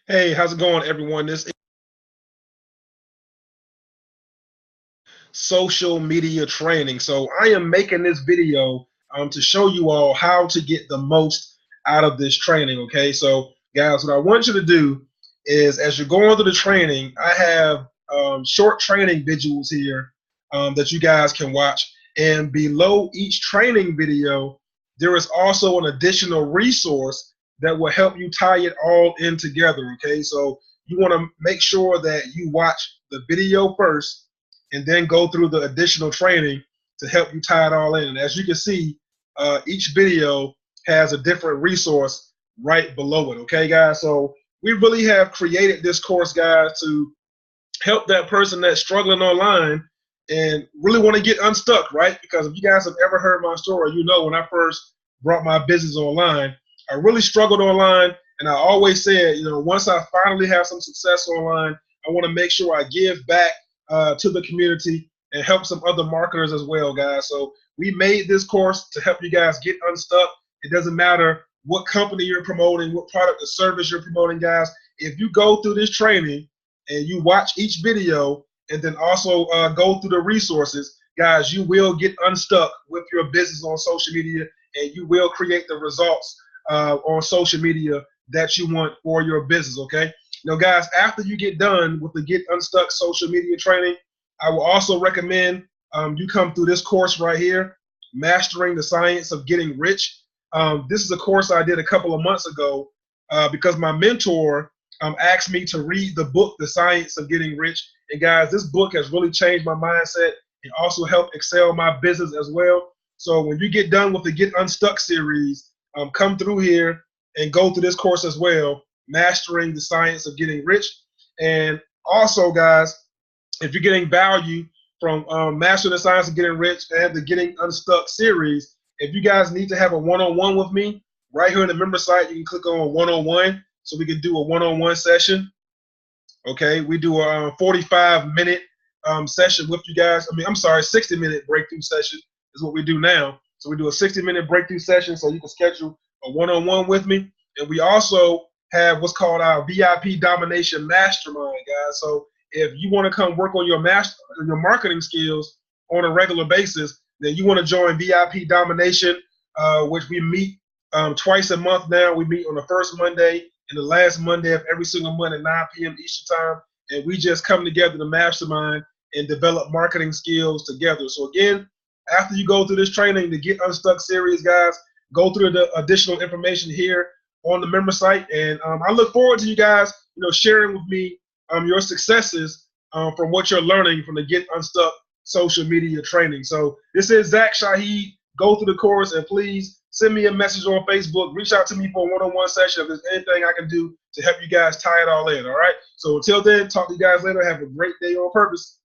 Hey, how's it going, everyone? This is social media training. So I am making this video to show you all how to get the most out of this training. Okay, so guys, what I want you to do is as you're going through the training, I have short training visuals here that you guys can watch. And below each training video, there is also an additional resource that will help you tie it all in together. Okay, so you want to make sure that you watch the video first and then go through the additional training to help you tie it all in. And as you can see, each video has a different resource right below it. Okay, guys. So we really have created this course, guys, to help that person that's struggling online and really want to get unstuck, right? Because if you guys have ever heard my story, you know when I first brought my business online, I really struggled online, and I always said, once I finally have some success online, I want to make sure I give back to the community and help some other marketers as well, guys. So we made this course to help you guys get unstuck. It doesn't matter what company you're promoting, what product or service you're promoting, guys. If you go through this training and you watch each video and then also go through the resources, guys, you will get unstuck with your business on social media, and you will create the results on social media that you want for your business. Okay. Now, guys, after you get done with the Get Unstuck social media training, I will also recommend you come through this course right here, Mastering the Science of Getting Rich. This is a course I did a couple of months ago because my mentor asked me to read the book, The Science of Getting Rich. And guys, this book has really changed my mindset and also helped excel my business as well. So when you get done with the Get Unstuck series, come through here and go through this course as well, Mastering the Science of Getting Rich. And also, guys, if you're getting value from Mastering the Science of Getting Rich and the Getting Unstuck series, if you guys need to have a one-on-one with me, right here in the member site, you can click on one-on-one so we can do a one-on-one session. Okay, we do a 45-minute session with you guys. I'm sorry, 60-minute breakthrough session is what we do now. So we do a 60-minute breakthrough session so you can schedule a one-on-one with me. And we also have what's called our VIP Domination Mastermind, guys. So if you want to come work on your marketing skills on a regular basis, then you want to join VIP Domination, which we meet twice a month now. We meet on the first Monday and the last Monday of every single month at 9 p.m. Eastern Time. And we just come together to mastermind and develop marketing skills together. So again, after you go through this training, the Get Unstuck series, guys, go through the additional information here on the member site. And I look forward to you guys, sharing with me your successes from what you're learning from the Get Unstuck social media training. So this is Zach Shaheed. Go through the course and please send me a message on Facebook. Reach out to me for a one-on-one session if there's anything I can do to help you guys tie it all in. All right. So until then, talk to you guys later. Have a great day on purpose.